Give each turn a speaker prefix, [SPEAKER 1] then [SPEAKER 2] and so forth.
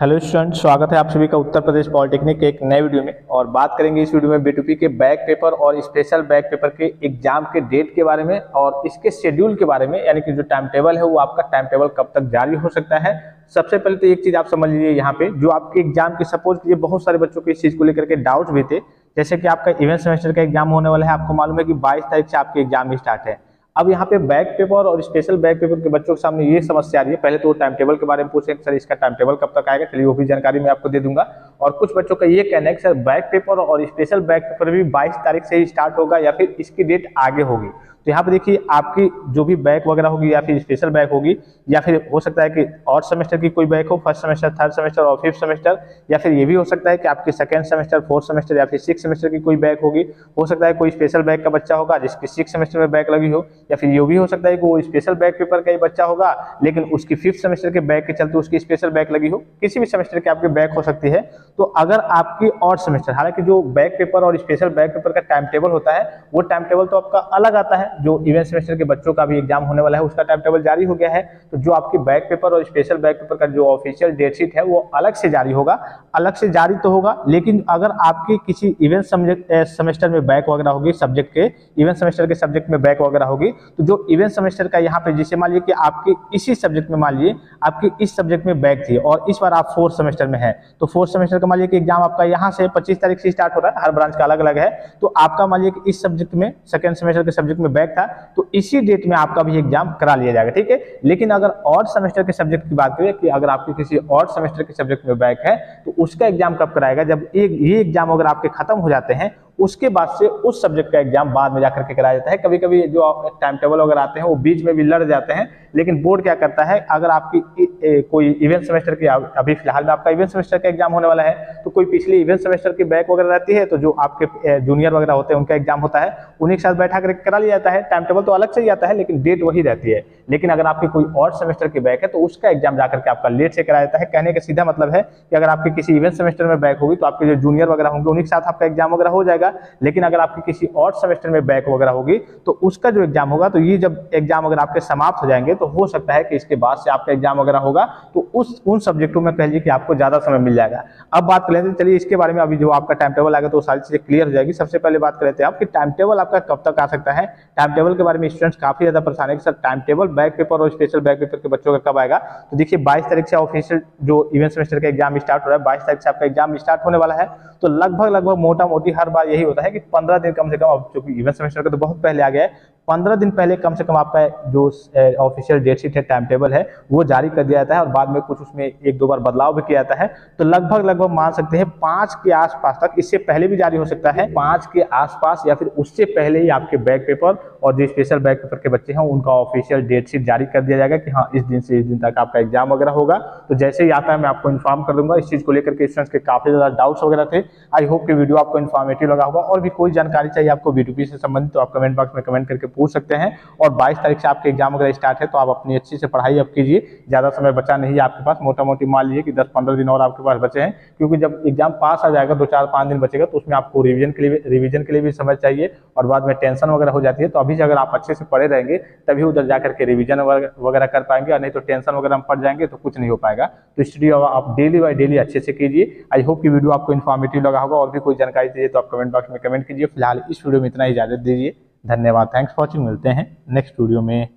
[SPEAKER 1] Hello student, स्वागत है आप सभी का उत्तर प्रदेश पॉलिटेक्निक के एक नए वीडियो में। और बात करेंगे इस वीडियो में B2P के बैक पेपर और स्पेशल बैक पेपर के एग्जाम के डेट के बारे में और इसके शेड्यूल के बारे में, यानी कि जो टाइम टेबल है वो आपका टाइम टेबल कब तक जारी हो सकता है। सबसे पहले तो एक चीज आप समझ लीजिए, यहाँ पे जो आपके एग्जाम की सपोज कीजिए बहुत सारे बच्चों को इस चीज को लेकर के डाउट्स भी थे। जैसे कि आपका इवेंट सेमेस्टर का एग्जाम होने वाला है, आपको मालूम है कि 22 तारीख से आपके एग्जाम स्टार्ट है। अब यहाँ पे बैक पेपर और स्पेशल बैक पेपर के बच्चों के सामने ये समस्या आ रही है। पहले तो टाइम टेबल के बारे में पूछे सर, इसका टाइम टेबल कब तक आएगा, चलिए वो भी जानकारी मैं आपको दे दूंगा। और कुछ बच्चों का ये कहना है कि सर बैक पेपर और स्पेशल बैक पेपर भी 22 तारीख से ही स्टार्ट होगा या फिर इसकी डेट आगे होगी। तो यहाँ पे देखिए, आपकी जो भी बैक वगैरह होगी या फिर स्पेशल बैक होगी, या फिर हो सकता है कि और सेमेस्टर की कोई बैक हो, फर्स्ट सेमेस्टर, थर्ड सेमेस्टर और फिफ्थ सेमेस्टर, या फिर ये भी हो सकता है कि आपकी सेकंड सेमेस्टर, फोर्थ सेमेस्टर या फिर सिक्स सेमेस्टर की कोई बैक होगी। हो सकता है कोई स्पेशल बैक का बच्चा होगा जिसकी सिक्स सेमेस्टर में बैक लगी हो, या फिर ये भी हो सकता है कि वो स्पेशल बैक पेपर का ही बच्चा होगा लेकिन उसकी फिफ्थ सेमेस्टर के बैक के चलते उसकी स्पेशल बैक लगी हो। किसी भी सेमेस्टर की आपकी बैक हो सकती है। तो अगर आपकी और सेमेस्टर, हालांकि जो बैक पेपर और स्पेशल बैक पेपर का टाइम टेबल होता है वो टाइम टेबल तो आपका अलग आता है। जो इवेंट सेमेस्टर के बच्चों का भी एग्जाम होने वाला है उसका टाइम टेबल जारी हो गया है। तो जो आपकी बैक पेपर और स्पेशल बैक पेपर का जो ऑफिशियल डेट शीट है वो अलग से जारी होगा। अलग से जारी तो होगा, लेकिन अगर आपकी किसी इवेंट सेमेस्टर में बैक वगैरह होगी, सब्जेक्ट के इवेंट सेमेस्टर के सब्जेक्ट में बैक वगैरह होगी, तो जो इवेंट सेमेस्टर का यहाँ पे जिसे मान लीजिए कि आपकी इसी सब्जेक्ट में, मान लीजिए आपकी इस सब्जेक्ट में बैक थी और इस बार आप फोर्थ सेमेस्टर में है, तो फोर्थ सेमेस्टर का मान लीजिए कि एग्जाम आपका यहाँ से 25 तारीख से स्टार्ट हो रहा है, हर ब्रांच का अलग अलग है। तो आपका मान लीजिए कि इस सब्जेक्ट में, सेकंड सेमेस्टर के सब्जेक्ट में बैक था, तो इसी डेट में आपका भी एग्जाम करा लिया जाएगा, ठीक है। लेकिन अगर और सेमेस्टर के सब्जेक्ट की बात करें कि अगर आपके किसी और सेमेस्टर के सब्जेक्ट में बैक है तो उसका एग्जाम कब कराएगा, जब ये एग्जाम अगर आपके खत्म हो जाते हैं उसके बाद से उस सब्जेक्ट का एग्जाम बाद में जाकर के कराया जाता है। कभी कभी जो टाइम टेबल वगैरह आते हैं वो बीच में भी लड़ जाते हैं, लेकिन बोर्ड क्या करता है, अगर आपकी कोई इवेंट सेमेस्टर की, अभी फिलहाल में आपका इवेंट सेमेस्टर का एग्जाम होने वाला है, तो कोई पिछले इवेंट सेमेस्टर की बैक वगैरह रहती है, तो जो आपके जूनियर वगैरह होते हैं उनका एग्जाम होता है, उन्हीं के साथ बैठा करके करा लिया जाता है। टाइम टेबल तो अलग से ही आता है लेकिन डेट वही रहती है। लेकिन अगर आपकी कोई और सेमेस्टर की बैक है तो उसका एग्जाम जाकर के आपका लेट से कराया जाता है। कहने का सीधा मतलब है कि अगर आपके किसी इवेंट सेमेस्टर में बैक होगी तो आपके जो जूनियर वगैरह होंगे उन्हीं के साथ आपका एग्जाम वगैरह हो जाएगा। लेकिन अगर आपकी किसी और सेमेस्टर में बैक वगैरह होगी तो उसका जो एग्जाम होगा, तो ये जब एग्जाम अगर आपके समाप्त हो जाएंगे तो हो सकता है कि इसके बाद से आपका एग्जाम वगैरह होगा, तो उन सब्जेक्टों में कह लीजिए कि आपको ज्यादा समय मिल जाएगा। अब बात कर लेते हैं, चलिए इसके बारे में, अभी जो आपका टाइम टेबल आएगा तो सारी चीजें क्लियर हो जाएगी। सबसे पहले बात कर लेते हैं आप कि टाइम टेबल आपका कब तक आ सकता है। टाइम टेबल के बारे में स्टूडेंट्स काफी ज्यादा परेशान है कि sir time table back paper और स्पेशल बैक पेपर के बच्चों का कब आएगा। तो देखिए 22 तारीख से ऑफिशियल जो इवेंट सेमेस्टर का एग्जाम स्टार्ट हो रहा है, 22 तारीख से आपका एग्जाम स्टार्ट होने वाला है। तो लगभग मोटा मोटी हर बार यही होता है कि 15 दिन कम से कम, अब चूंकि इवेंट सेमेस्टर का तो बहुत पहले आ गया है, 15 दिन पहले कम से कम आपका जो ऑफिशियल डेट शीट है, टाइम टेबल है, वो जारी कर दिया जाता है और बाद में कुछ उसमें एक दो बार बदलाव भी किया जाता है। तो लगभग मान सकते हैं 5 के आसपास तक, इससे पहले भी जारी हो सकता है, 5 के आसपास या फिर उससे पहले ही आपके बैक पेपर और जो स्पेशल बैक पेपर के बच्चे हैं उनका ऑफिशियल डेट शीट जारी कर दिया जाएगा कि हाँ इस दिन से इस दिन तक आपका एग्जाम वगैरह होगा। तो जैसे ही आता है मैं आपको इन्फॉर्म कर दूंगा। इस चीज को लेकर के स्टूडेंट्स के काफी ज्यादा डाउट्स वगैरह थे। आई होप कि वीडियो आपको इन्फॉर्मेटिव लगा होगा। और भी कोई जानकारी चाहिए आपको B2P से संबंधित तो आप कमेंट बॉक्स में कमेंट करके पूछ सकते हैं। और 22 तारीख से आपके एग्जाम वगैरह स्टार्ट है, तो आप अपनी अच्छी से पढ़ाई अब कीजिए। ज्यादा समय बचा नहीं है आपके पास, मोटा मोटी मान लीजिए कि 10-15 दिन और आपके पास बचे हैं, क्योंकि जब एग्जाम पास आ जाएगा 2-4-5 दिन बचेगा तो उसमें आपको रिवीजन के लिए भी समय चाहिए और बाद में टेंशन वगैरह हो जाती है। तो अभी से अगर आप अच्छे से पढ़े रहेंगे तभी उधर जाकर के रिवीजन वगैरह कर पाएंगे, और नहीं तो टेंशन वगैरह में पड़ जाएंगे तो कुछ नहीं हो पाएगा। तो स्टडी आप डेली बाय डेली अच्छे से कीजिए। आई होप कि वीडियो आपको इन्फॉर्मेटिव लगा होगा। और भी कोई जानकारी चाहिए तो आप कमेंट बॉक्स में कमेंट कीजिए। फिलहाल इस वीडियो में इतना ही, इजाजत दीजिए। धन्यवाद, थैंक्स फॉर वॉचिंग। मिलते हैं नेक्स्ट वीडियो में।